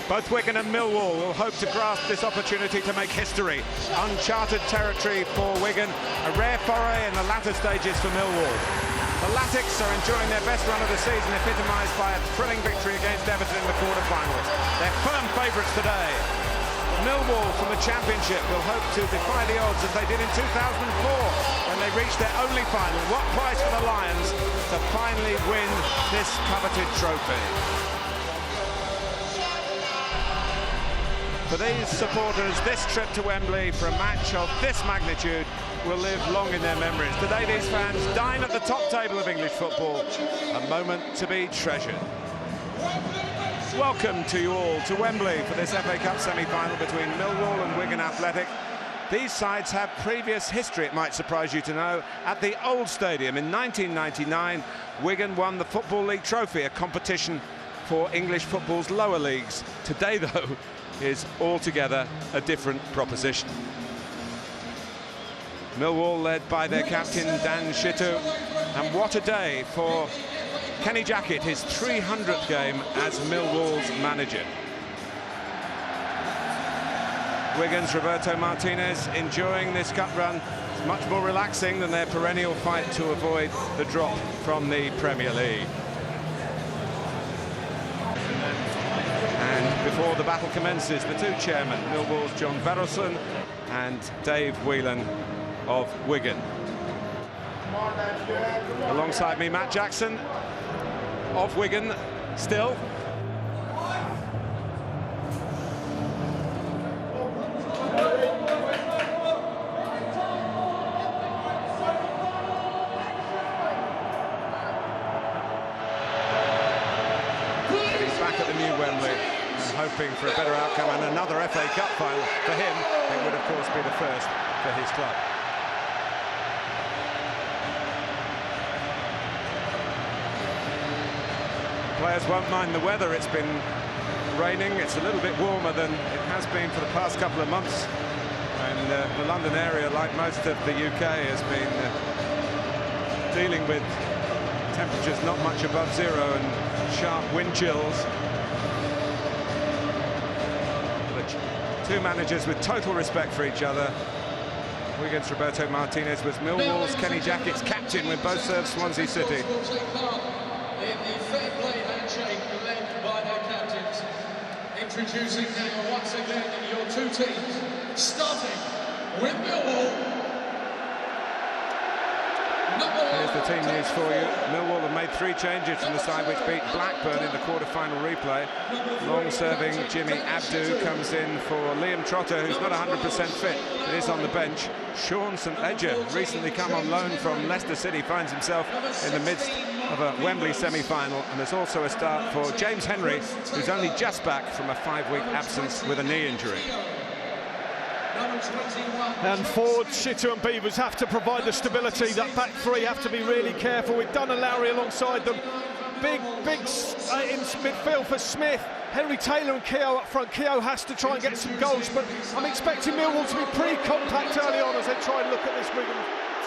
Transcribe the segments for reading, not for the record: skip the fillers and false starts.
Both Wigan and Millwall will hope to grasp this opportunity to make history. Uncharted territory for Wigan, a rare foray in the latter stages for Millwall. The Latics are enjoying their best run of the season, epitomised by a thrilling victory against Everton in the quarter-finals. They're firm favourites today. Millwall from the Championship will hope to defy the odds as they did in 2004 when they reached their only final. What price for the Lions to finally win this coveted trophy? For these supporters, this trip to Wembley for a match of this magnitude will live long in their memories. Today these fans dine at the top table of English football, a moment to be treasured. Welcome to you all to Wembley for this FA Cup semi-final between Millwall and Wigan Athletic. These sides have previous history, it might surprise you to know. At the old stadium in 1999, Wigan won the Football League Trophy, a competition for English football's lower leagues. Today, though, is altogether a different proposition. Millwall led by their captain Dan Shittu, and what a day for Kenny Jackett, his 300th game as Millwall's manager. Wigan's Roberto Martinez enjoying this cup run. It's much more relaxing than their perennial fight to avoid the drop from the Premier League. And before the battle commences, the two chairmen, Millwall's John Verrilson and Dave Whelan of Wigan. Alongside me, Matt Jackson of Wigan still. He's back at the new Wembley and hoping for a better outcome and another FA Cup final. For him, it would of course be the first for his club. Players won't mind the weather. It's been raining. It's a little bit warmer than it has been for the past couple of months. And the London area, like most of the UK, has been dealing with temperatures not much above zero and sharp wind chills. The two managers with total respect for each other. Wigan's Roberto Martinez was Millwall's Kenny Jackett's captain when both served Swansea City. In the fair play handshake led by their captains. Introducing now once again your two teams, starting with Millwall. Here's the team news for you. Millwall have made 3 changes from the side which beat Blackburn in the quarter-final replay. Long-serving Jimmy Abdu comes in for Liam Trotter, who's not 100% fit, but is on the bench. Sean St Ledger, recently come on loan from Leicester City, finds himself in the midst of a Wembley semi-final, and there's also a start for James Henry, who's only just back from a 5-week absence with a knee injury. And forward, Shittu and Beavers have to provide the stability. That back three have to be really careful with Dunn and Lowry alongside them. Big in midfield for Smith. Henry Taylor and Keogh up front. Keogh has to try and get some goals, but I'm expecting Millwall to be pretty compact early on as they try and look at this Wigan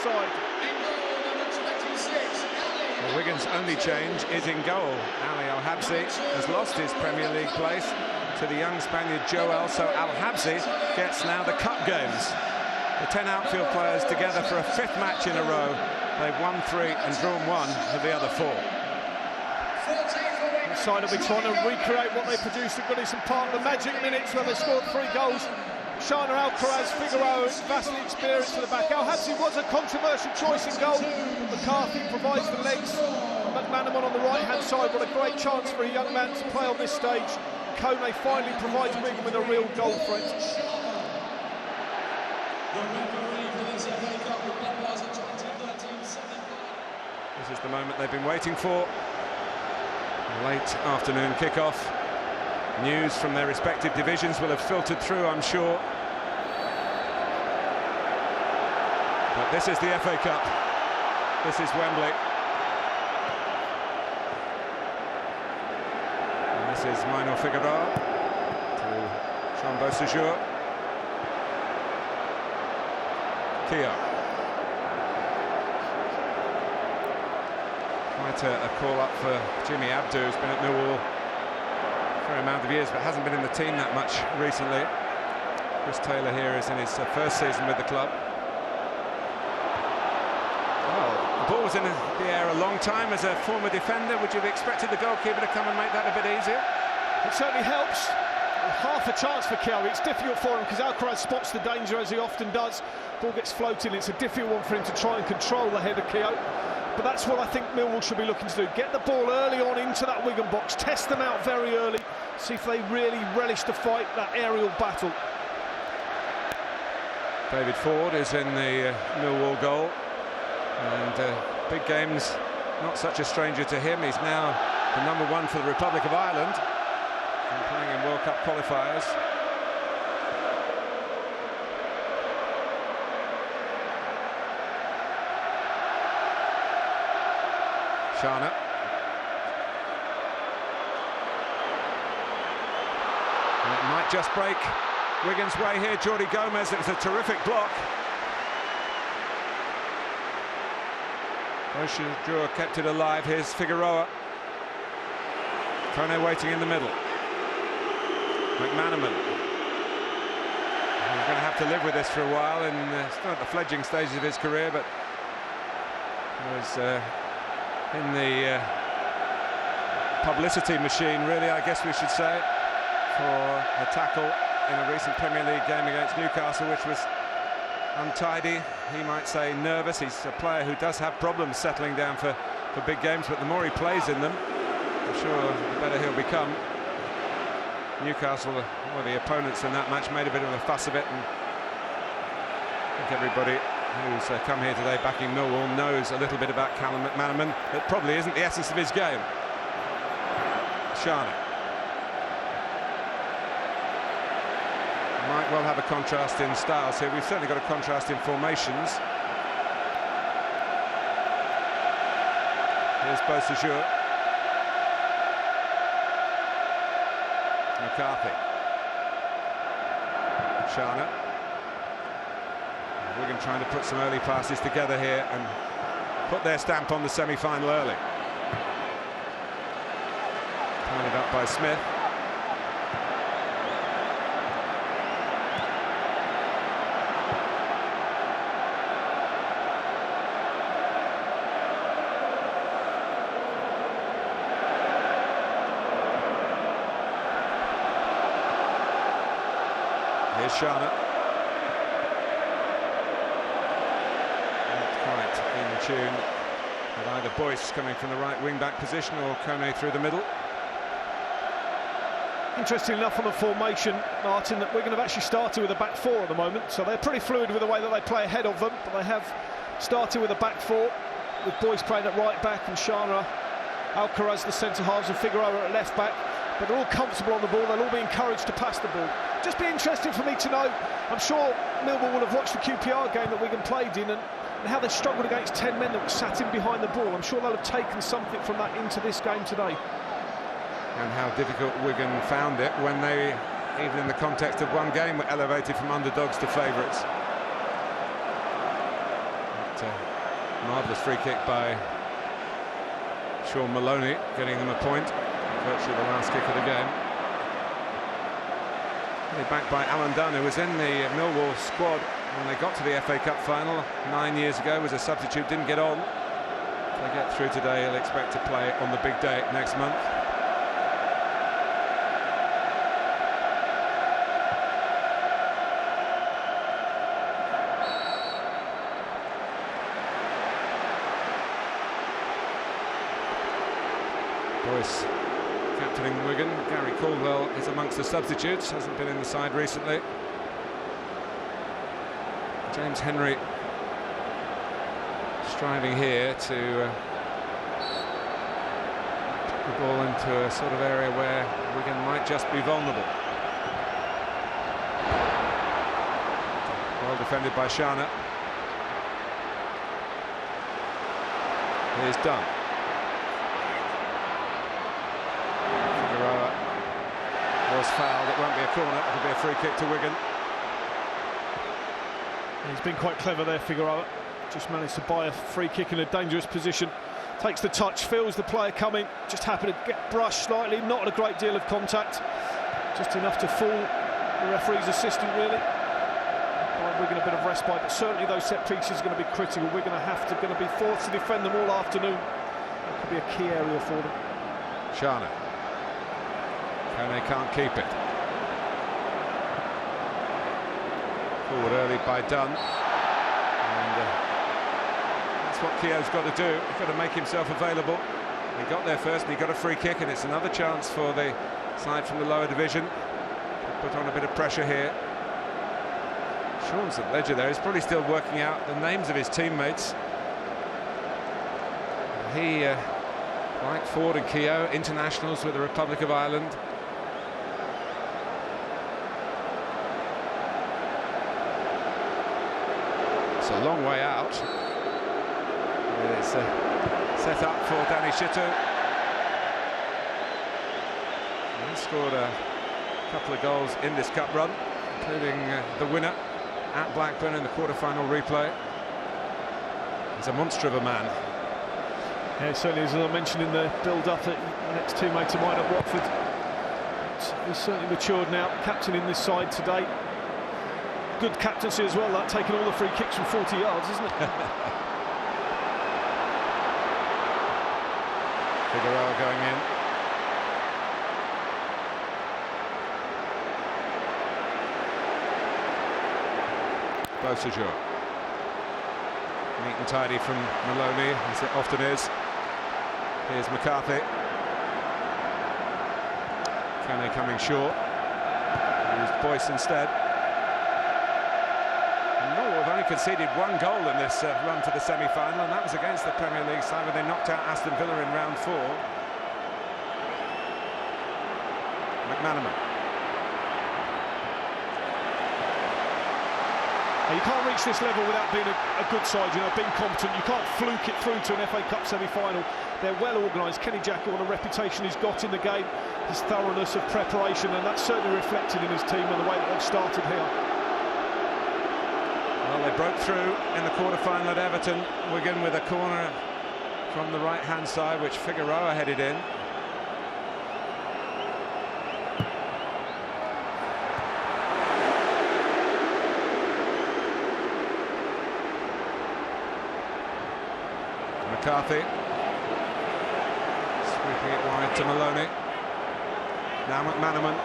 side. Well, Wigan's only change is in goal. Ali Al-Habsi has lost his Premier League place to the young Spaniard Joel, so Al-Habsi gets now the cup games. The 10 outfield players together for a 5th match in a row. They've won 3 and drawn 1 of the other 4. The side will be trying to recreate what they produced at Goodison Park, the magic minutes when they scored 3 goals. Shana Alcaraz, Figueroa, vastly experienced to the back. Al-Habsi was a controversial choice in goal. McCarthy provides the legs. McManaman on the right-hand side. What a great chance for a young man to play on this stage. Kone finally provides Wigan with a real goal threat. This is the moment they've been waiting for. Late afternoon kickoff. News from their respective divisions will have filtered through, I'm sure. But this is the FA Cup. This is Wembley. And this is Mino Figueroa to Jean Beausejour. Keogh. Quite a call-up for Jimmy Abdu, who's been at Millwall fair amount of years, but hasn't been in the team that much recently. Chris Taylor here is in his first season with the club. Well, the ball was in the air a long time. As a former defender, would you have expected the goalkeeper to come and make that a bit easier? It certainly helps. Half a chance for Kelly. It's difficult for him because Alcaraz spots the danger, as he often does. Ball gets floated. It's a difficult one for him to try and control the head of Keogh. But that's what I think Millwall should be looking to do. Get the ball early on into that Wigan box. Test them out very early. See if they really relish the fight, that aerial battle. David Ford is in the Millwall goal. And big games, not such a stranger to him. He's now the #1 for the Republic of Ireland and playing in World Cup qualifiers. Shana. And it might just break Wigan's way here. Jordi Gomez, it was a terrific block. Oshadjur kept it alive. Here's Figueroa. Kone waiting in the middle. McManaman. He's going to have to live with this for a while, and still at the fledgling stages of his career, but he was in the publicity machine, really, I guess we should say, for a tackle in a recent Premier League game against Newcastle, which was untidy, he might say nervous. He's a player who does have problems settling down for big games, but the more he plays in them, I'm sure the better he'll become. Newcastle, well, the opponents in that match, made a bit of a fuss of it, and I think everybody who's come here today backing Millwall knows a little bit about Callum McManaman. That probably isn't the essence of his game. Shana. Might well have a contrast in styles here. We've certainly got a contrast in formations. Here's Beausejour. McCarthy. Shana. Wigan trying to put some early passes together here and put their stamp on the semi-final early. Pointed up by Smith. Here's Shana. Not quite in tune with either Boyce coming from the right wing-back position or Kone through the middle. Interesting enough on the formation, Martin, that Wigan have actually started with a back four at the moment, so they're pretty fluid with the way that they play ahead of them, but they have started with a back four, with Boyce playing at right back and Shana, Alcaraz the centre halves and Figueroa at left back. But they're all comfortable on the ball, they'll all be encouraged to pass the ball. Just be interesting for me to know, I'm sure Millwall will have watched the QPR game that Wigan played in and how they struggled against 10 men that were sat in behind the ball. I'm sure they'll have taken something from that into this game today. And how difficult Wigan found it when they, even in the context of one game, were elevated from underdogs to favourites. Marvellous free kick by Sean Maloney, getting them a point. Virtually the last kick of the game. Backed by Alan Dunn, who was in the Millwall squad when they got to the FA Cup final 9 years ago, was a substitute, didn't get on. If they get through today, he'll expect to play on the big day next month. Boyce captaining Wigan. Gary Caldwell is amongst the substitutes, hasn't been in the side recently. James Henry striving here to put the ball into a sort of area where Wigan might just be vulnerable. Well defended by Shana. Here's Dunn. Was fouled, it won't be a corner, it'll be a free kick to Wigan. He's been quite clever there, Figueroa. Just managed to buy a free kick in a dangerous position. Takes the touch, feels the player coming, just happened to get brushed slightly, not a great deal of contact, just enough to fool the referee's assistant really. Wigan a bit of respite, but certainly those set pieces are going to be critical. We're going to be forced to defend them all afternoon. That could be a key area for them. Shana. Kone can't keep it. Forward early by Dunn. And that's what Keogh's got to do. He's got to make himself available. He got there first and he got a free kick, and it's another chance for the side from the lower division. Put on a bit of pressure here. Sean's at ledger there. He's probably still working out the names of his teammates. He, like Ford and Keogh, internationals with the Republic of Ireland. It's a long way out. It's set up for Danny Shittu. He scored a couple of goals in this cup run, including the winner at Blackburn in the quarter-final replay. He's a monster of a man. Yeah, certainly, as I mentioned in the build-up, the next teammate of mine at Watford. He's certainly matured now, captain in this side today. Good captaincy as well, that, taking all the free kicks from 40 yards, isn't it? Figueroa going in. Beausejour. Neat and tidy from Maloney, as it often is. Here's McCarthy. Kone coming short. Used Boyce instead. Millwall have only conceded one goal in this run to the semi-final, and that was against the Premier League side when they knocked out Aston Villa in round 4. McManaman. You can't reach this level without being a good side, you know, being competent. You can't fluke it through to an FA Cup semi-final. They're well organised. Kenny Jackett, what a reputation he's got in the game, his thoroughness of preparation, and that's certainly reflected in his team and the way that they've started here. Well, they broke through in the quarter-final at Everton. Wigan with a corner from the right-hand side, which Figueroa headed in. McCarthy sweeping it wide to Maloney. Now McManaman.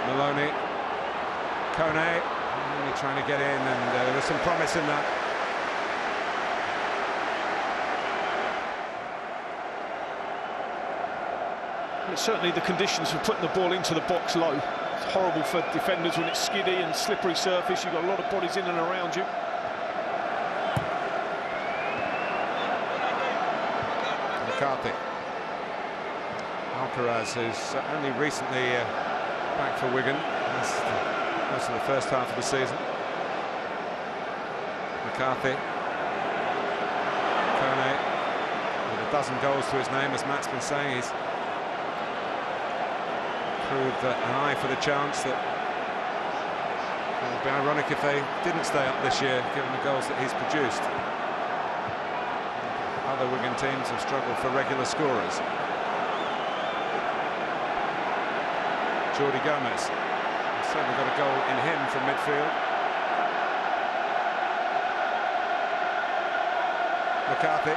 Maloney. Kone really trying to get in, and there was some promise in that. It's certainly the conditions for putting the ball into the box low. It's horrible for defenders when it's skiddy and slippery surface. You've got a lot of bodies in and around you. McCarthy. Alcaraz, who's only recently back for Wigan. That's most of the first half of the season. McCarthy. Kone with a dozen goals to his name, as Matt's been saying. He's proved an eye for the chance that it would be ironic if they didn't stay up this year, given the goals that he's produced. Other Wigan teams have struggled for regular scorers. Jordi Gomez. He's certainly got a goal in him from midfield. McCarthy.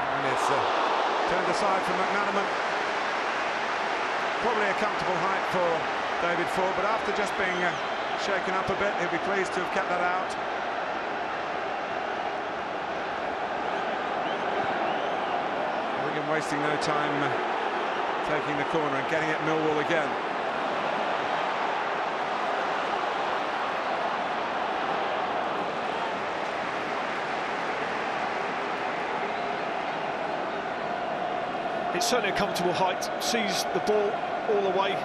And it's turned aside from McManaman. Probably a comfortable height for David Ford, but after just being shaken up a bit, he'll be pleased to have kept that out. Wigan wasting no time taking the corner and getting at Millwall again. It's certainly a comfortable height, sees the ball all the way,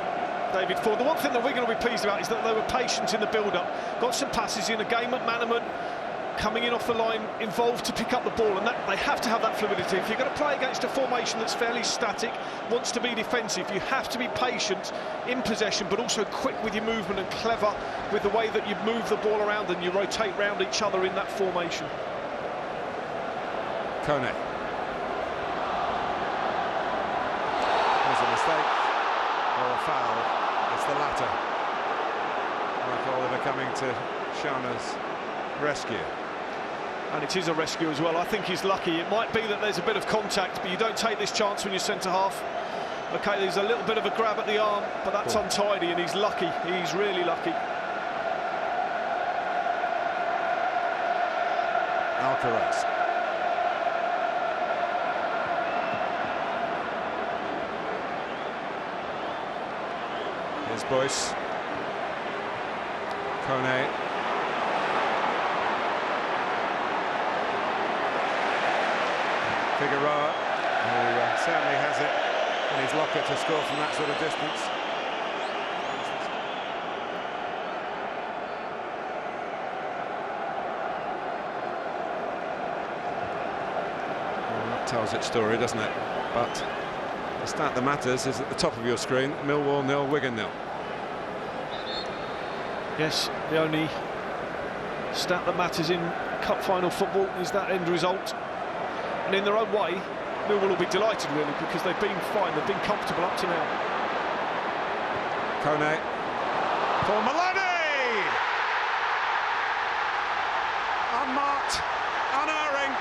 David Ford. The one thing that Wigan will be pleased about is that they were patient in the build-up, got some passes in, again McManaman coming in off the line, involved to pick up the ball, and that they have to have that fluidity. If you're going to play against a formation that's fairly static, wants to be defensive, you have to be patient in possession, but also quick with your movement and clever with the way that you move the ball around and you rotate round each other in that formation. Kone. There's a mistake or a foul. It's the latter. Mike Oliver coming to Shana's rescue. And it is a rescue as well. I think he's lucky. It might be that there's a bit of contact, but you don't take this chance when you're centre-half. OK, there's a little bit of a grab at the arm, but that's untidy, and he's lucky. He's really lucky. Alcaraz. Here's Boyce. Kone. Figueroa, who certainly has it in his locker to score from that sort of distance. Well, that tells its story, doesn't it? But the stat that matters is at the top of your screen. Millwall 0, Wigan 0. Yes, the only stat that matters in cup final football is that end result. And in their own way, Millwall will be delighted, really, because they've been fine, they've been comfortable up to now. Kone. For Maloney! Unmarked, unerring.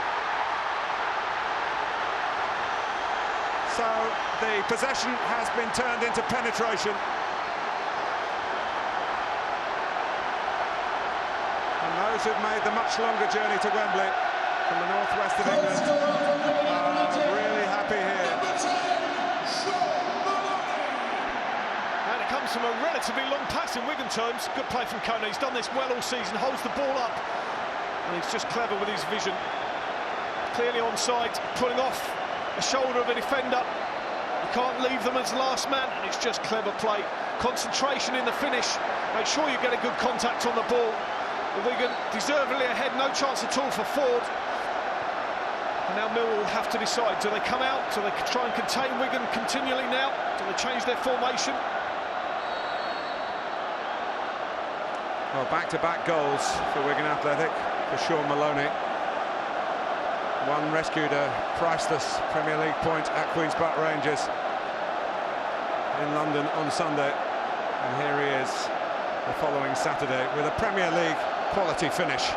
So the possession has been turned into penetration. And those who've made the much longer journey to Wembley from the northwest of England are really happy here. And it comes from a relatively long pass in Wigan terms. Good play from Kone. He's done this well all season, holds the ball up, and he's just clever with his vision. Clearly onside, pulling off the shoulder of a defender. You can't leave them as last man, and it's just clever play. Concentration in the finish. Make sure you get a good contact on the ball. Wigan deservedly ahead, no chance at all for Ford. And now Millwall will have to decide, do they come out, do they try and contain Wigan continually now, do they change their formation? Well, back-to-back goals for Wigan Athletic, for Sean Maloney. One rescued a priceless Premier League point at Queen's Park Rangers in London on Sunday, and here he is the following Saturday with a Premier League quality finish.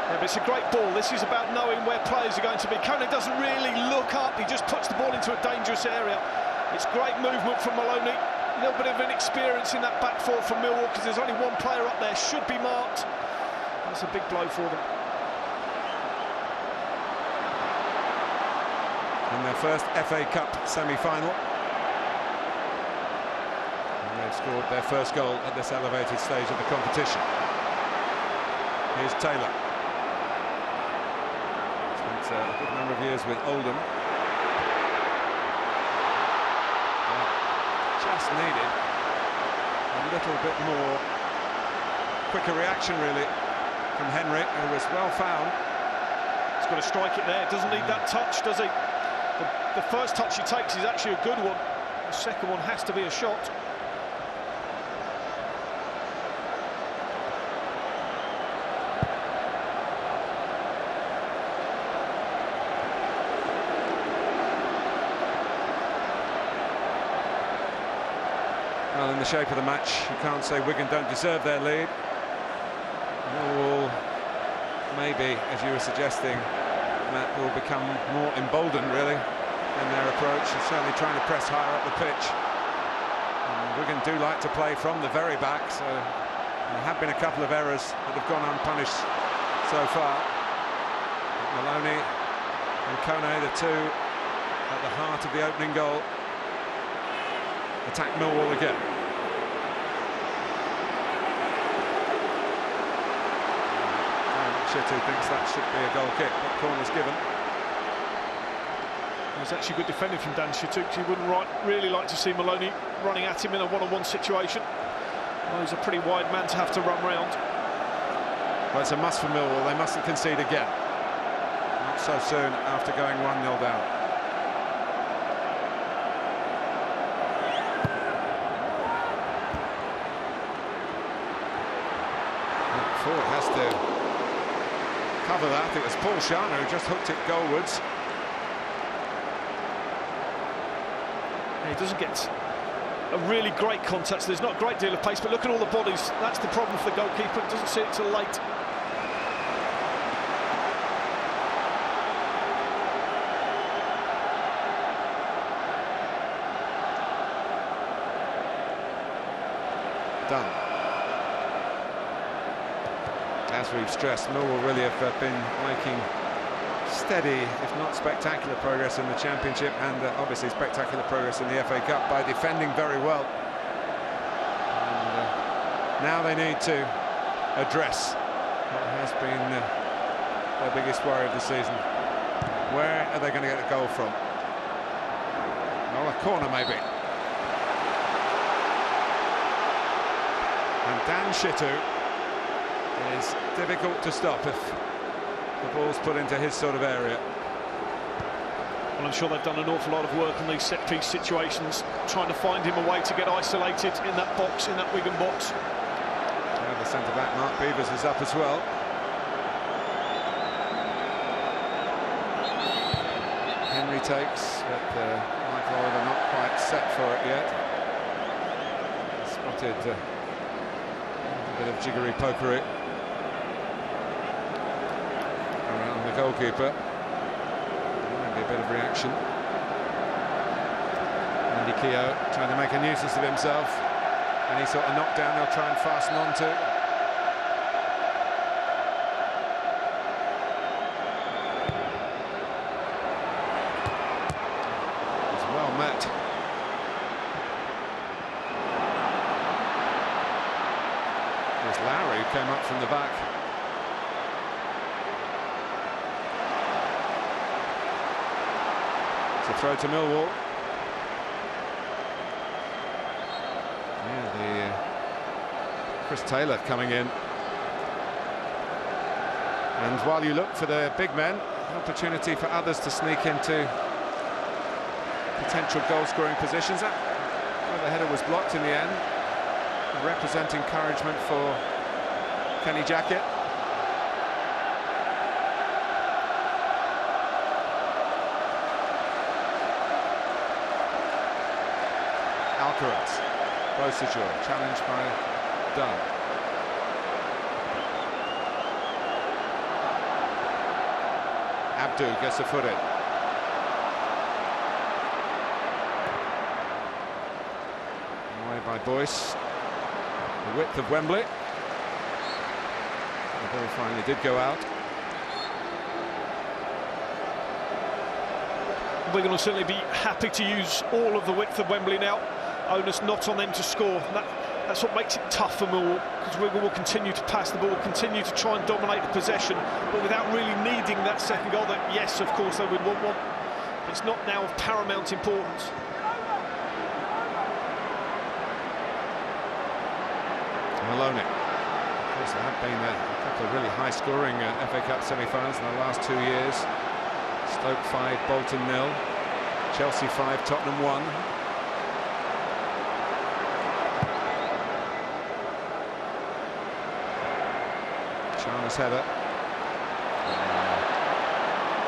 Yeah, but it's a great ball. This is about knowing where players are going to be. Kone doesn't really look up, he just puts the ball into a dangerous area. It's great movement from Maloney. A little bit of inexperience in that back four from Millwall, because there's only one player up there, should be marked. That's a big blow for them. In their first FA Cup semi-final. And they've scored their first goal at this elevated stage of the competition. Here's Taylor. Spent a good number of years with Oldham. Well, just needed a little bit more quicker reaction, really, from Henry, who was well found. He's got to strike it there. Doesn't need that touch, does he? The first touch he takes is actually a good one. The second one has to be a shot. Well, in the shape of the match, you can't say Wigan don't deserve their lead. Millwall, maybe, as you were suggesting, Matt, will become more emboldened, really, in their approach. They're certainly trying to press higher up the pitch. And Wigan do like to play from the very back, so there have been a couple of errors that have gone unpunished so far. Maloney and Kone, the two at the heart of the opening goal, attack Millwall again. Chitu thinks that should be a goal kick, but corner's given. It was actually good defending from Dan Chitu. He wouldn't really like to see Maloney running at him in a one-on-one situation. Well, he's a pretty wide man to have to run round. Well, it's a must for Millwall. They mustn't concede again. Not so soon after going 1-0 down. Ford has to cover that. It was Paul Sharner who just hooked it goalwards. He doesn't get a really great contact, so there's not a great deal of pace, but look at all the bodies. That's the problem for the goalkeeper. He doesn't see it till late. Done. As we've stressed, Millwall really have been making steady, if not spectacular, progress in the Championship, and obviously spectacular progress in the FA Cup by defending very well. And now they need to address what has been their biggest worry of the season. Where are they going to get a goal from? Well, a corner maybe. And Dan Shittu is difficult to stop if the ball's put into his sort of area. Well, I'm sure they've done an awful lot of work on these set-piece situations, trying to find him a way to get isolated in that box, in that Wigan box. Yeah, the centre-back, Mark Beevers, is up as well. Henry takes, but Michael Oliver not quite set for it yet. Spotted a bit of jiggery-pokery around the goalkeeper. Maybe a bit of reaction. Andy Keogh trying to make a nuisance of himself. Any sort of knockdown they'll try and fasten on to. It's well met. There's Lowry who came up from the back. It's a throw to Millwall. Yeah, Chris Taylor coming in. And while you look for the big men, an opportunity for others to sneak into potential goal-scoring positions. That the header was blocked in the end. Represent encouragement for Kenny Jackett. Alcaraz, Bosajor, challenged by Dunn. Abdu gets a foot in. Away by Boyce. The width of Wembley. The ball finally did go out. Wigan will certainly be happy to use all of the width of Wembley now. Onus not on them to score. That's what makes it tough for Millwall, because Wigan will continue to pass the ball, continue to try and dominate the possession, but without really needing that second goal that, yes, of course, they would want one. It's not now of paramount importance. Maloney. Of course, there have been a couple of really high-scoring FA Cup semi-finals in the last 2 years. Stoke 5, Bolton 0. Chelsea 5, Tottenham 1. Charles header.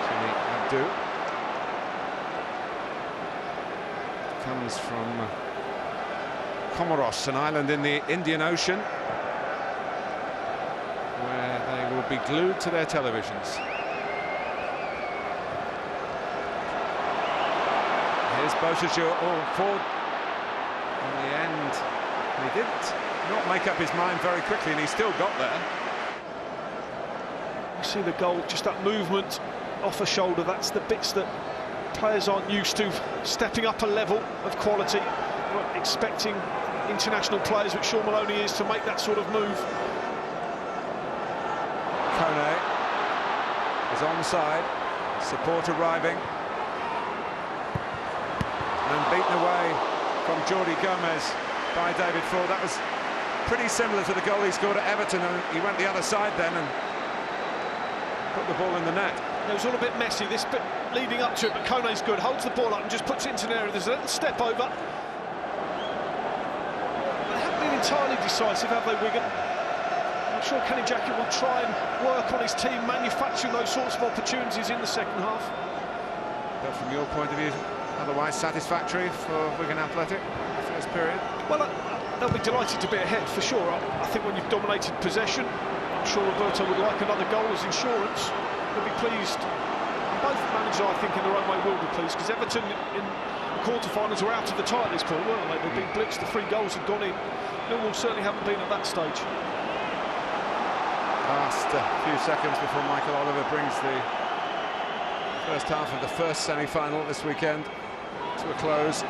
Jimmy Abdu. Comes from Comoros, an island in the Indian Ocean, where they will be glued to their televisions. Here's Bosajor, forward. In the end, he did not make up his mind very quickly, and he still got there. You see the goal, just that movement off a shoulder, that's the bits that players aren't used to, stepping up a level of quality. Not expecting international players, which Sean Maloney is, to make that sort of move. Kone is onside, support arriving, and beaten away from Jordi Gomez by David Ford. That was pretty similar to the goal he scored at Everton, and he went the other side then and put the ball in the net. It was all a bit messy, this bit leading up to it, but Kone's good, holds the ball up and just puts it into an area. There's a little step over. They haven't been entirely decisive, have they, Wigan? I'm sure Kenny Jackett will try and work on his team, manufacturing those sorts of opportunities in the second half. But from your point of view, otherwise satisfactory for Wigan Athletic, first period? Well, they'll be delighted to be ahead, for sure. I think when you've dominated possession, I'm sure Roberto would like another goal as insurance. They'll be pleased. Both managers, I think, in their own way will be pleased, because Everton in the quarter-finals were out of the tie at this point, weren't they? They've been blitzed, the 3 goals had gone in. Millwall certainly haven't been at that stage. Last few seconds before Michael Oliver brings the first half of the first semi-final this weekend to a close.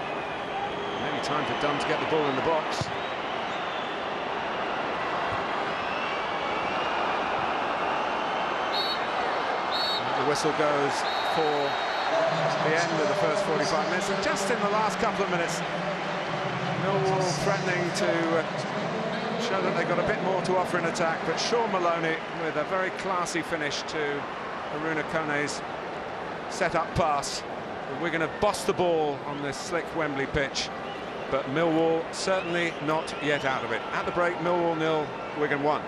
Maybe time for Dunn to get the ball in the box. The whistle goes for the end of the first 45 minutes, and just in the last couple of minutes, Millwall threatening to show that they've got a bit more to offer in attack, but Sean Maloney with a very classy finish to Aruna Kone's set-up pass. Wigan have bossed the ball on this slick Wembley pitch, but Millwall certainly not yet out of it. At the break, Millwall 0, Wigan 1.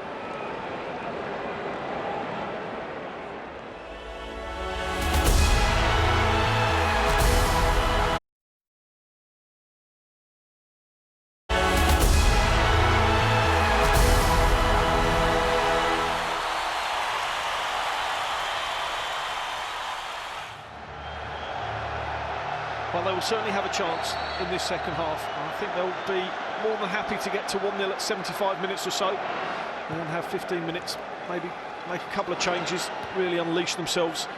Well, they will certainly have a chance in this second half. I think they'll be more than happy to get to 1-0 at 75 minutes or so, and then have 15 minutes, maybe make a couple of changes, really unleash themselves.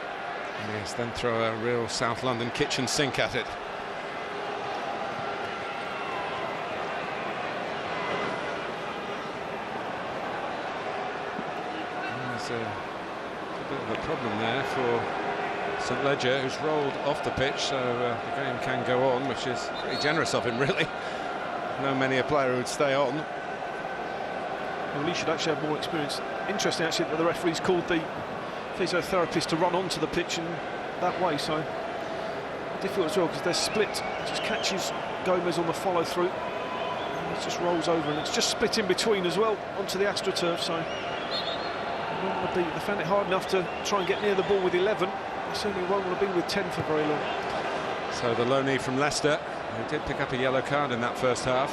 Yes, then throw a real South London kitchen sink at it. There's a bit of a problem there for St Ledger, who's rolled off the pitch, so the game can go on, which is pretty generous of him, really. No many a player who would stay on. Well, he should actually have more experience. Interesting, actually, that the referee's called the physiotherapist to run onto the pitch in that way, so difficult as well, because they're split. Just catches Gomez on the follow-through, and it just rolls over, and it's just split in between as well onto the AstroTurf, so they found it hard enough to try and get near the ball with 11. Certainly won't want to be with 10 for very long. So the loanee from Leicester, who did pick up a yellow card in that first half,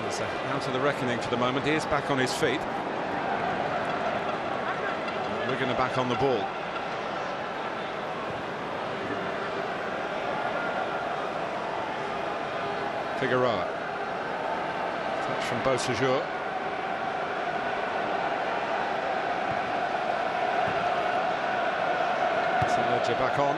is out of the reckoning for the moment. He is back on his feet. Wigan are back on the ball. Figueroa. Touch from Beausejour. Ledger back on.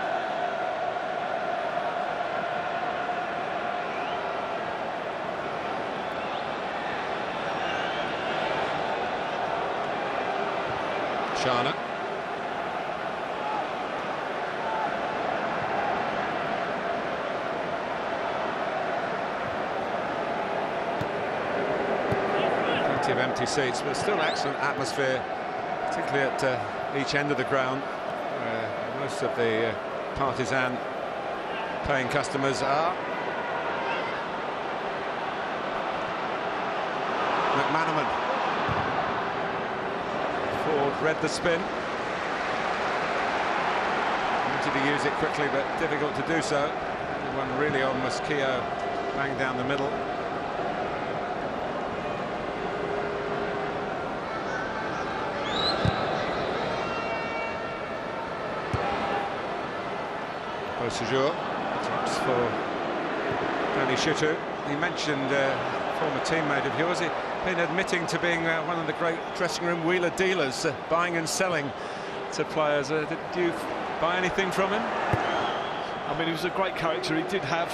Shana. Plenty of empty seats, but still excellent atmosphere, particularly at each end of the ground. Most of the Partizan paying customers are. McManaman. Ford read the spin. Wanted to use it quickly, but difficult to do so. One really on Mosquito, bang down the middle. Beausejour, taps for Danny Shutu. He mentioned former teammate of yours. He'd been admitting to being one of the great dressing room wheeler dealers, buying and selling to players. Did you buy anything from him? I mean, he was a great character. He did have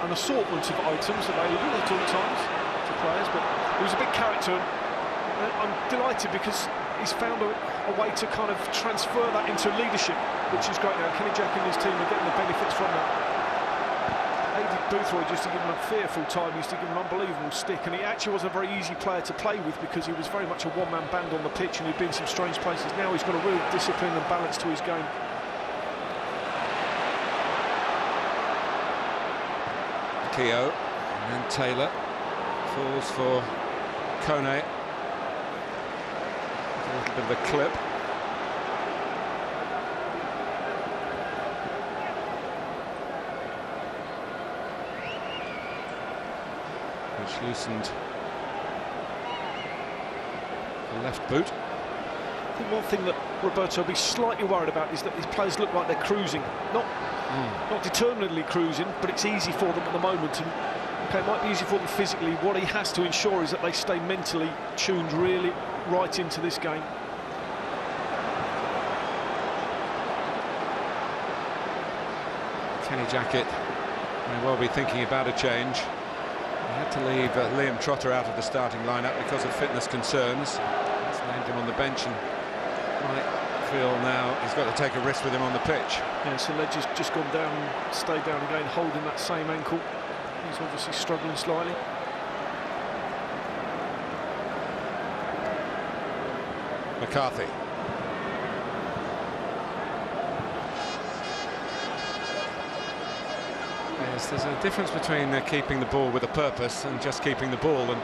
an assortment of items available at all times to players, but he was a big character. And I'm delighted because he's found a way to kind of transfer that into leadership, which is great now. Kenny Jackett and his team are getting the benefits from that. David Boothroyd used to give him a fearful time, used to give him an unbelievable stick, and he actually was a very easy player to play with because he was very much a one-man band on the pitch and he'd been in some strange places. Now he's got a real discipline and balance to his game. Keogh, and then Taylor falls for Kone. A little bit of a clip. Which loosened the left boot. I think one thing that Roberto will be slightly worried about is that his players look like they're cruising. Not determinedly cruising, but it's easy for them at the moment. And okay, it might be easy for them physically. What he has to ensure is that they stay mentally tuned really right into this game. Kenny Jackett may well be thinking about a change. He had to leave Liam Trotter out of the starting lineup because of fitness concerns. He's named him on the bench and might feel now he's got to take a risk with him on the pitch. Yeah, so Ledge has just gone down and stayed down again, holding that same ankle. He's obviously struggling slightly. McCarthy. Yes, there's a difference between keeping the ball with a purpose and just keeping the ball, and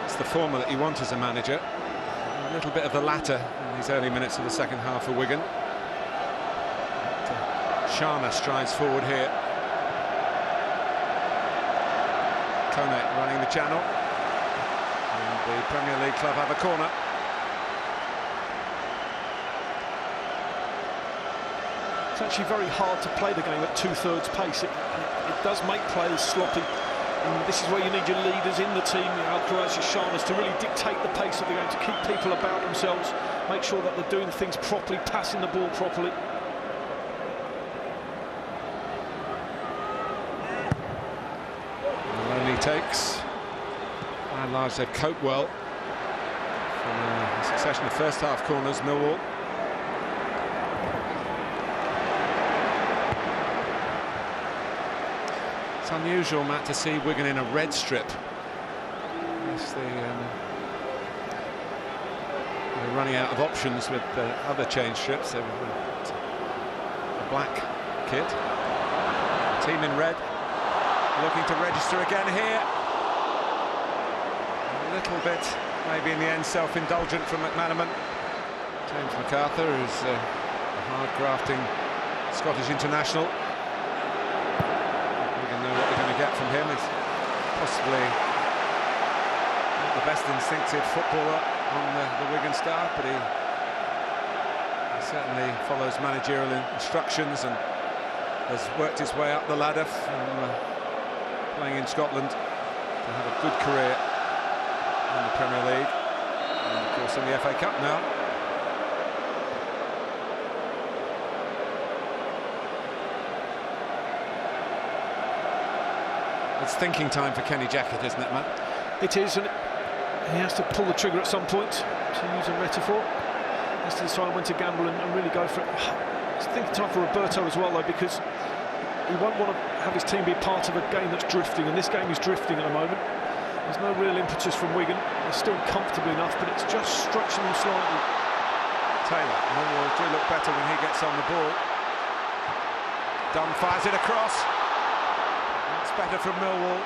it's the former that you want as a manager. A little bit of the latter in these early minutes of the second half for Wigan. Sharner strides forward here. Kone running the channel. And the Premier League club have a corner. It's actually very hard to play the game at 2/3 pace. It does make players sloppy. And this is where you need your leaders in the team, your Alcaraz, your Sharners, to really dictate the pace of the game, to keep people about themselves, make sure that they're doing things properly, passing the ball properly. Maloney takes. By and large, they've coped well from a succession of first-half corners, Millwall. It's unusual, Matt, to see Wigan in a red strip. Yes, they're running out of options with other change strips. They've got a black kit. Team in red, looking to register again here. A little bit, maybe in the end, self-indulgent from McManaman. James MacArthur is a hard-grafting Scottish international. Get from him is possibly not the best instinctive footballer on the Wigan staff, but he certainly follows managerial instructions and has worked his way up the ladder from playing in Scotland to have a good career in the Premier League and of course in the FA Cup now. It's thinking time for Kenny Jackett, isn't it, Matt? It is, and he has to pull the trigger at some point, to use a metaphor. He has to decide when to gamble and really go for it. It's thinking time for Roberto as well, though, because he won't want to have his team be part of a game that's drifting, and this game is drifting at the moment. There's no real impetus from Wigan. They're still comfortable enough, but it's just stretching them slightly. Taylor, Millwall do look better when he gets on the ball. Dunn fires it across. Better from Millwall.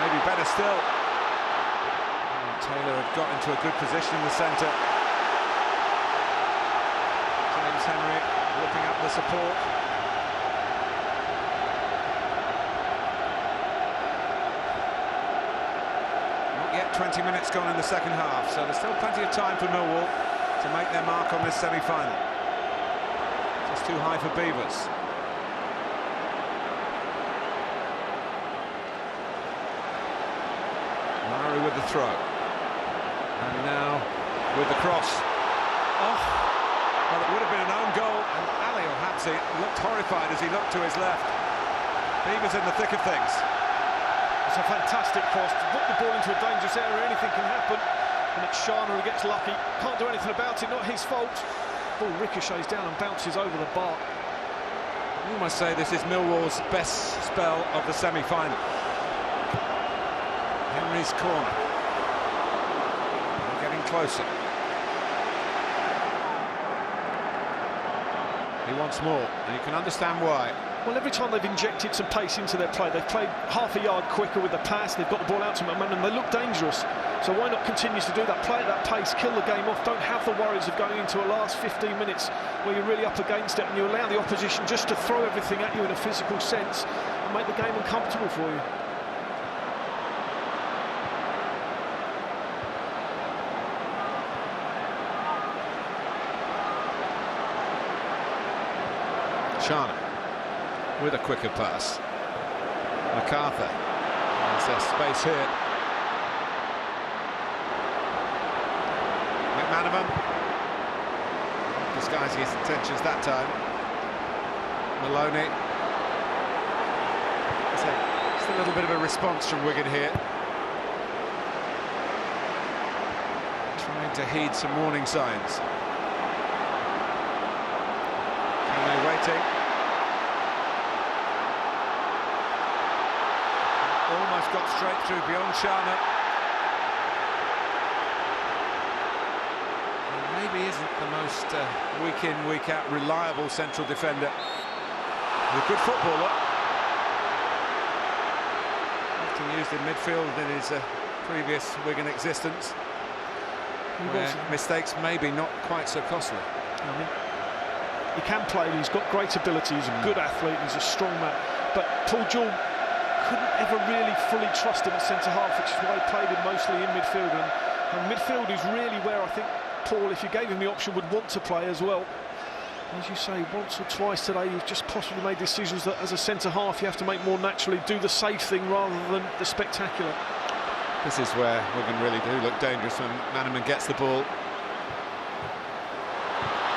Maybe better still. And Taylor had got into a good position in the centre. James Henry whipping up the support. Yet 20 minutes gone in the second half, so there's still plenty of time for Millwall to make their mark on this semi-final. Just too high for Beavers. Murray with the throw. And now with the cross. Oh, well, it would have been an own goal, and Ali Al-Habsi looked horrified as he looked to his left. Beavers in the thick of things. It's a fantastic cross. To put the ball into a dangerous area, anything can happen. And it's Sharner who gets lucky. Can't do anything about it, not his fault. Ball ricochets down and bounces over the bar. You must say this is Millwall's best spell of the semi-final. Henry's corner. We're getting closer. He wants more, and you can understand why. Well, every time they've injected some pace into their play, they've played half a yard quicker with the pass, they've got the ball out to momentum, they look dangerous. So why not continue to do that, play at that pace, kill the game off, don't have the worries of going into a last 15 minutes where you're really up against it and you allow the opposition just to throw everything at you in a physical sense and make the game uncomfortable for you. Sharner with a quicker pass. MacArthur. There's space here. McManaman. Disguising his intentions that time. Maloney. It's a little bit of a response from Wigan here. Trying to heed some warning signs. Conway waiting. Almost got straight through beyond Sharner. Maybe isn't the most week in, week out reliable central defender. He's a good footballer. Often used in midfield in his previous Wigan existence. Where mistakes maybe not quite so costly. I mean, he can play, he's got great ability, he's a good athlete, he's a strong man. But Paul Jewell couldn't ever really fully trust him at centre-half, which is why he played him mostly in midfield. And midfield is really where I think Paul, if you gave him the option, would want to play as well. As you say, once or twice today, you've just possibly made decisions that as a centre-half you have to make more naturally, do the safe thing rather than the spectacular. This is where Wigan really do look dangerous when Manaman gets the ball.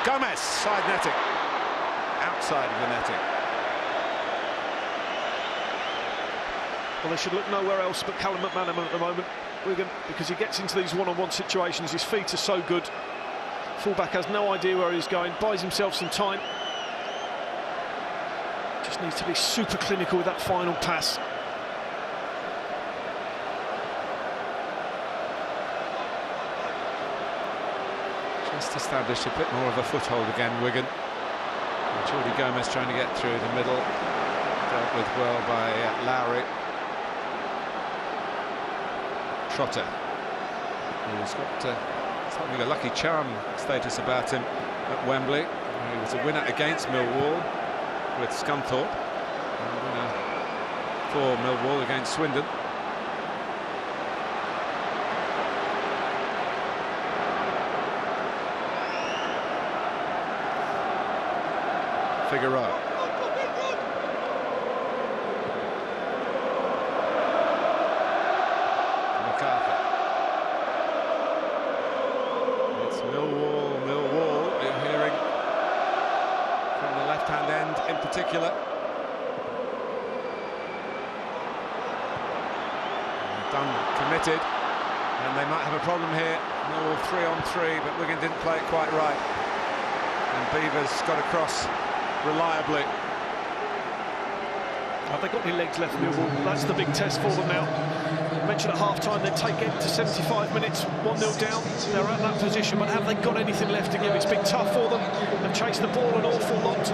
Gomez, side netting. Outside of the netting. Well, they should look nowhere else but Callum McManaman at the moment, Wigan, because he gets into these one-on-one situations, his feet are so good. Fullback has no idea where he's going, buys himself some time. Just needs to be super clinical with that final pass. Just established a bit more of a foothold again, Wigan. Jordi Gomez trying to get through the middle. Dealt with well by Lowry. Trotter, who's got something of a lucky charm status about him at Wembley. He was a winner against Millwall with Scunthorpe, and a winner for Millwall against Swindon. Figueroa. It's Millwall, you're hearing from the left-hand end in particular. Dunn committed, and they might have a problem here. Millwall 3-on-3, but Wigan didn't play it quite right. And Beavers got across reliably. Have they got any legs left, Millwall? That's the big test for them now. I mentioned at half-time they'd take it to 75 minutes, 1-0 down. They're at that position, but have they got anything left to give? It's been tough for them. They've chased the ball an awful lot.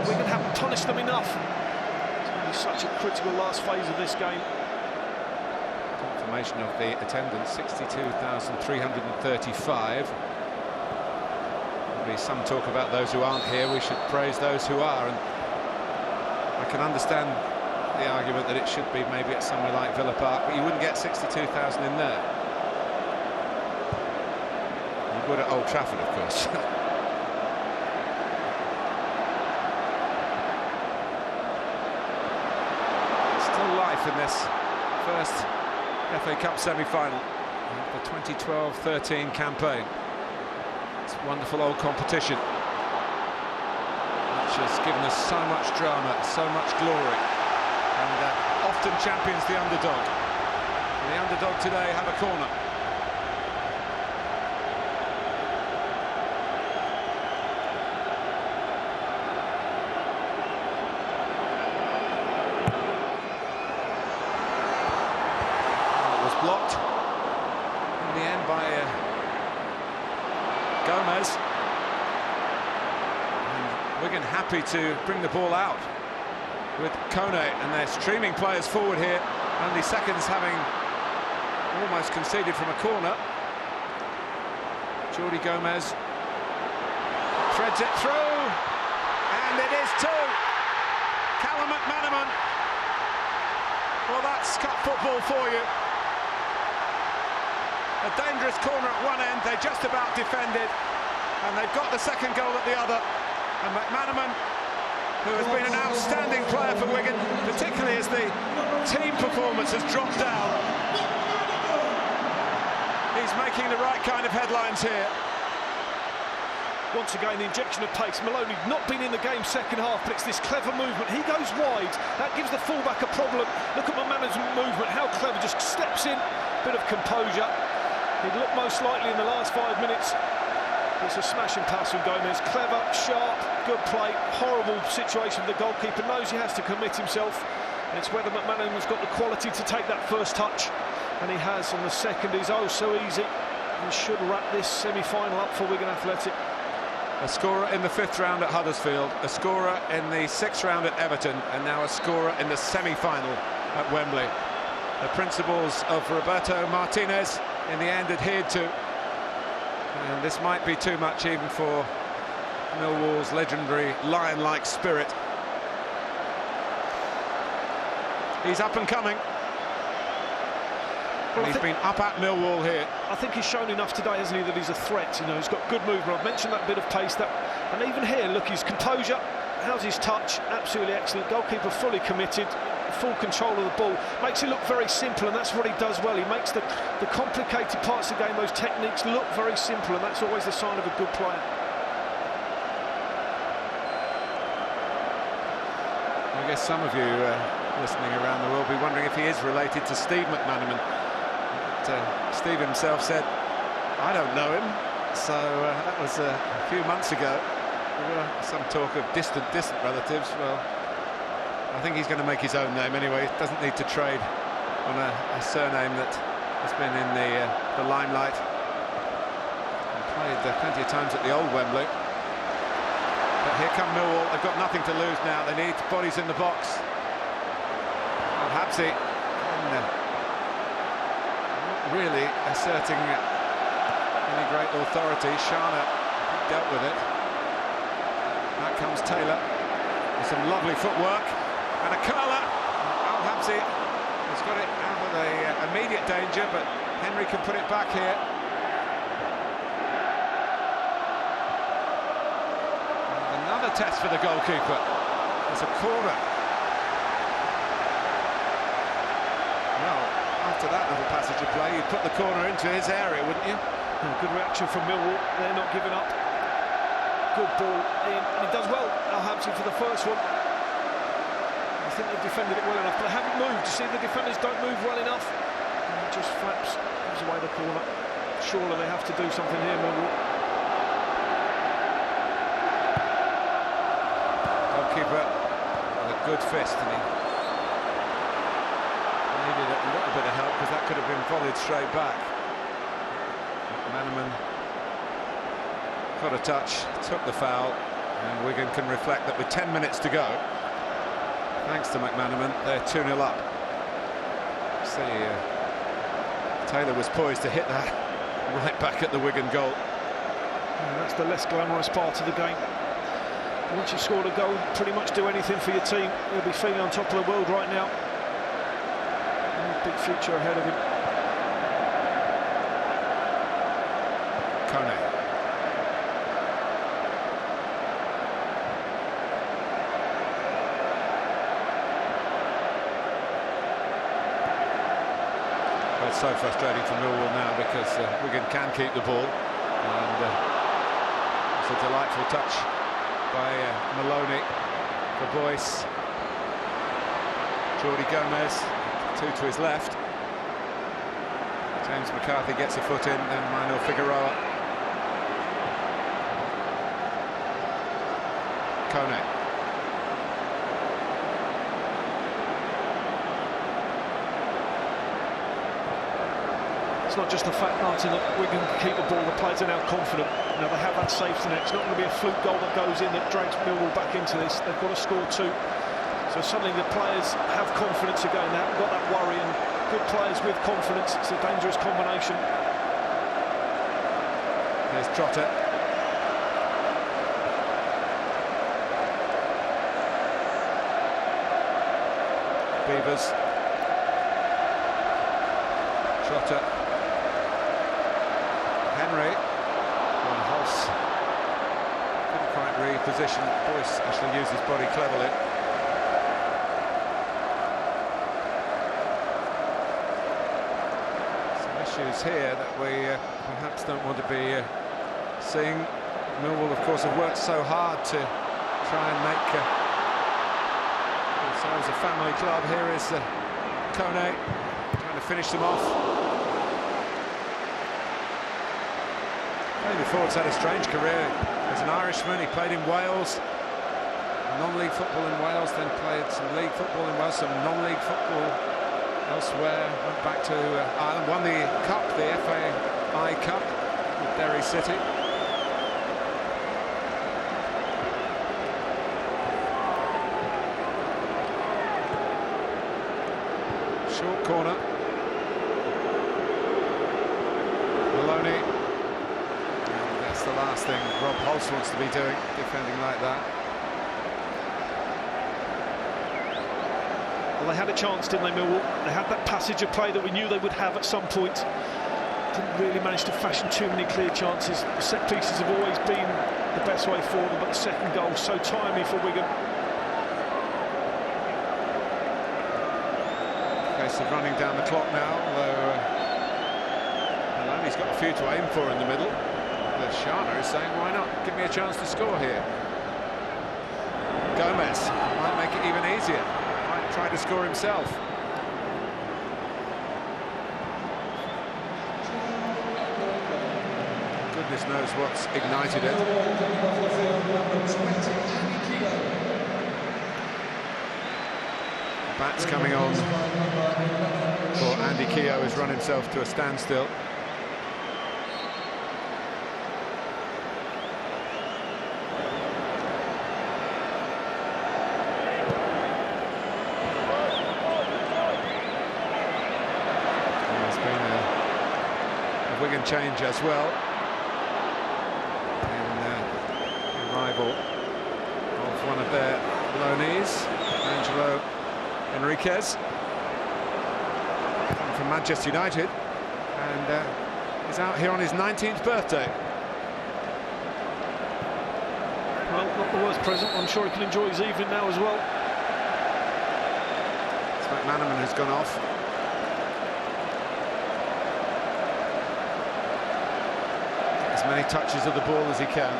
Wigan haven't punished them enough. It's going to be such a critical last phase of this game. Confirmation of the attendance, 62,335. There'll be some talk about those who aren't here. We should praise those who are, and I can understand the argument that it should be maybe at somewhere like Villa Park, but you wouldn't get 62,000 in there. You would at Old Trafford, of course. Still life in this first FA Cup semi-final of the 2012-13 campaign. It's wonderful old competition, which has given us so much drama, so much glory. and often champions the underdog. And the underdog today have a corner. Blocked in the end by Gomez. And Wigan happy to bring the ball out with Kone, and they're streaming players forward here. Only seconds, having almost conceded from a corner. Jordi Gomez threads it through, and it is two. Callum McManaman. Well, that's cup football for you. A dangerous corner at one end, they just about defended, and they've got the second goal at the other. And McManaman, who has been an outstanding player for Wigan, particularly as the team performance has dropped down. He's making the right kind of headlines here. Once again, the injection of pace. Maloney not been in the game second half, but it's this clever movement. He goes wide, that gives the fullback a problem. Look at McManaman's movement, how clever, just steps in, bit of composure. He'd look most likely in the last 5 minutes. It's a smashing pass from Gomez. Clever, sharp, good play. Horrible situation. The goalkeeper knows he has to commit himself. And it's whether McManaman's got the quality to take that first touch. And he has, and the second is oh so easy. And should wrap this semi-final up for Wigan Athletic. A scorer in the 5th round at Huddersfield, a scorer in the 6th round at Everton, and now a scorer in the semi-final at Wembley. The principles of Roberto Martinez in the end adhered to, and this might be too much even for Millwall's legendary lion-like spirit. He's up and coming. Well, he's been up at Millwall here. I think he's shown enough today, hasn't he, that he's a threat. You know, he's got good movement. I've mentioned that bit of pace, and even here, look, his composure. How's his touch? Absolutely excellent. Goalkeeper fully committed, full control of the ball. Makes it look very simple, and that's what he does well. He makes the complicated parts of the game, those techniques, look very simple, and that's always the sign of a good player. I guess some of you listening around the world will be wondering if he is related to Steve McManaman. Steve himself said, I don't know him, so that was a few months ago. There were some talk of distant relatives. Well, I think he's going to make his own name anyway. He doesn't need to trade on a surname that has been in the limelight. He played plenty of times at the old Wembley. But here come Millwall. They've got nothing to lose now. They need bodies in the box. Habsi not really asserting any great authority. Shana dealt with it. Back comes Taylor with some lovely footwork and a curler. Habsi has got it out of the immediate danger, but Henry can put it back here. And another test for the goalkeeper. It's a corner. Well, after that little passage of play, you'd put the corner into his area, wouldn't you? Good reaction from Millwall. They're not giving up. Good ball in, and he does well. Al-Habsi for the first one. I think they've defended it well enough, but they haven't moved. You see, the defenders don't move well enough. And it just flaps, comes away the corner. Surely they have to do something here, Millwall. Goalkeeper with a good fist, and he needed a little bit of help because that could have been volleyed straight back. McManaman got a touch, took the foul, and Wigan can reflect that with 10 minutes to go, thanks to McManaman, they're 2-0 up. See, Taylor was poised to hit that right back at the Wigan goal. And that's the less glamorous part of the game. Once you've scored a goal, pretty much do anything for your team. He'll be feeling on top of the world right now. Big future ahead of him. Kone. Well, it's so frustrating for Millwall now because Wigan can keep the ball, and it's a delightful touch by Maloney for Boyce. Jordi Gomez, two to his left. James McCarthy gets a foot in, then Manuel Figueroa. Kone. It's not just the fact, Martin, that Wigan can keep the ball, the players are now confident. Now they have that safety net. It's not going to be a fluke goal that goes in that drags Millwall back into this. They've got to score two. So suddenly the players have confidence again. They haven't got that worry, and good players with confidence, it's a dangerous combination. There's Trotter. Beavers. Trotter. Henry. Well, Hulse couldn't quite reposition. Boyce actually used his body cleverly. Some issues here that we perhaps don't want to be seeing. Millwall, of course, have worked so hard to try and make themselves a family club. Here is Kone trying to finish them off. Before it's had a strange career as an Irishman. He played in Wales, non-league football in Wales, then played some league football in Wales, some non-league football elsewhere, went back to Ireland, won the Cup, the FAI Cup with Derry City. Short corner. Maloney. The last thing Rob Hulse wants to be doing, defending like that. Well, they had a chance, didn't they, Millwall? They had that passage of play that we knew they would have at some point. Didn't really manage to fashion too many clear chances. The set pieces have always been the best way for them, but the second goal so timely for Wigan. Case of running down the clock now, although Maloney's got a few to aim for in the middle. Shana is saying, why not? Give me a chance to score here. Gomez might make it even easier. Might try to score himself. Goodness knows what's ignited it. Bats coming on for Andy Keogh, has run himself to a standstill. Wigan change as well in the arrival of one of their loanees, Angelo Enriquez, from Manchester United, and is out here on his 19th birthday. Well, not the worst present. I'm sure he can enjoy his evening now as well. It's McManaman who's gone off. As many touches of the ball as he can.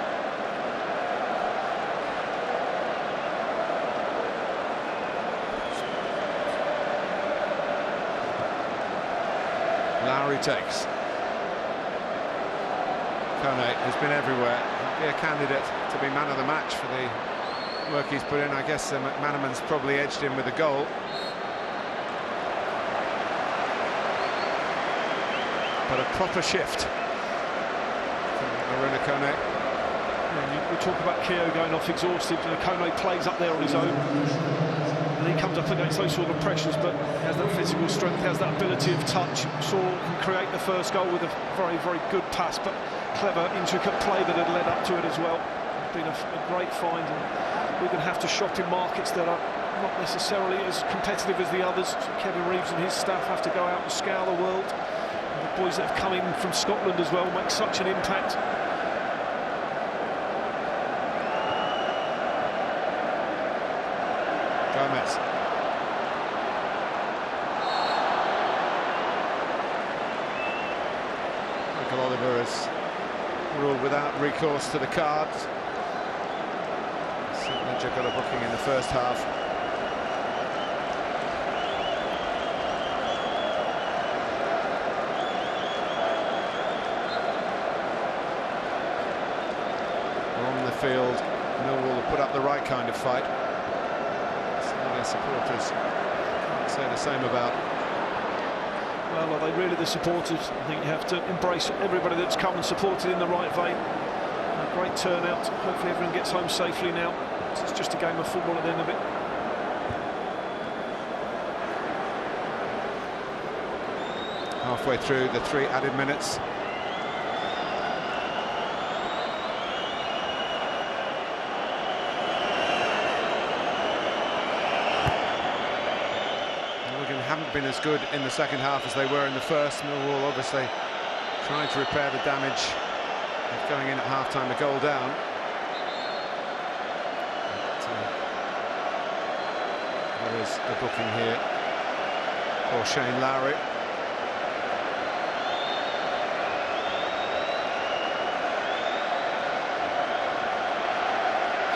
Lowry takes. Kone has been everywhere. Be a candidate to be man of the match for the work he's put in. I guess McManaman's probably edged him with a goal. But a proper shift. Kone. We talk about Keogh going off exhausted, and Kone plays up there on his own, and he comes up against those sort of pressures, but he has that physical strength, he has that ability of touch. Shaw can create the first goal with a very, very good pass, but clever, intricate play that had led up to it as well. It's been a great find, and we're going to have to shop in markets that are not necessarily as competitive as the others. Kevin Reeves and his staff have to go out and scour the world. And the boys that have come in from Scotland as well make such an impact. Gomez. Michael Oliver has ruled without recourse to the cards. St. Ledger got a booking in the first half. field. Millwall have put up the right kind of fight. Some of their supporters can't say the same about. Well, are they really the supporters? I think you have to embrace everybody that's come and supported in the right vein. A great turnout. Hopefully everyone gets home safely now. It's just a game of football at the end of it. Halfway through the 3 added minutes. Wigan haven't been as good in the second half as they were in the first. Millwall obviously trying to repair the damage of going in at half-time a goal down. There is a booking here for Shane Lowry.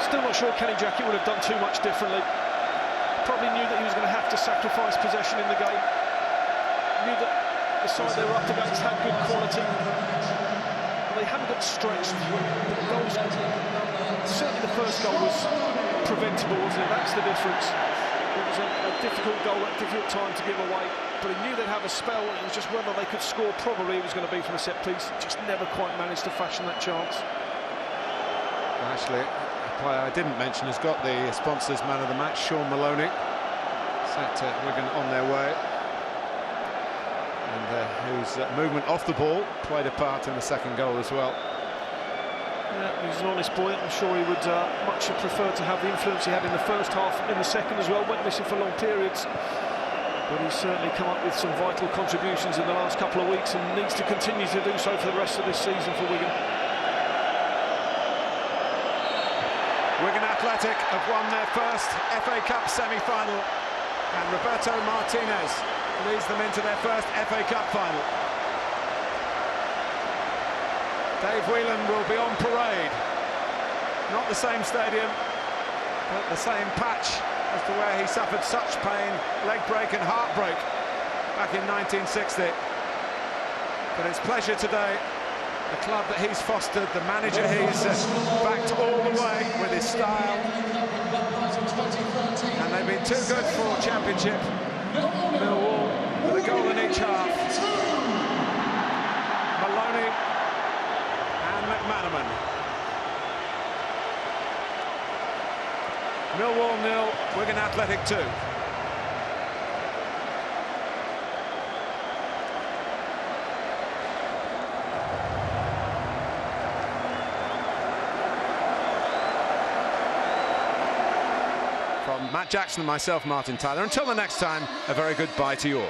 Still not sure Kenny Jackett would have done too much differently. Probably knew that he was going to have to sacrifice possession in the game. Knew that the side they were up against had good quality. They haven't got stretched. Goals, certainly the first goal was preventable, wasn't it? That's the difference. It was a difficult goal at a difficult time to give away, but he knew they'd have a spell. It was just whether they could score. Probably it was going to be from a set piece. Just never quite managed to fashion that chance. Actually, a player I didn't mention has got the sponsors man of the match, Sean Maloney, set Wigan on their way, and whose movement off the ball played a part in the second goal as well. Yeah, he's an honest boy. I'm sure he would much have preferred to have the influence he had in the first half, in the second as well. Went missing for long periods, but he's certainly come up with some vital contributions in the last couple of weeks and needs to continue to do so for the rest of this season for Wigan. Wigan Athletic have won their first FA Cup semi-final, and Roberto Martinez leads them into their first FA Cup final. Dave Whelan will be on parade. Not the same stadium, but the same patch as to where he suffered such pain, leg break and heartbreak back in 1960. But it's pleasure today. The club that he's fostered, the manager he's backed all the way with his style. And they've been too good for Championship. Millwall with a goal in each half. Maloney and McManaman. Millwall 0, Wigan Athletic 2. From Matt Jackson and myself, Martin Tyler. Until the next time, a very good bye to you all.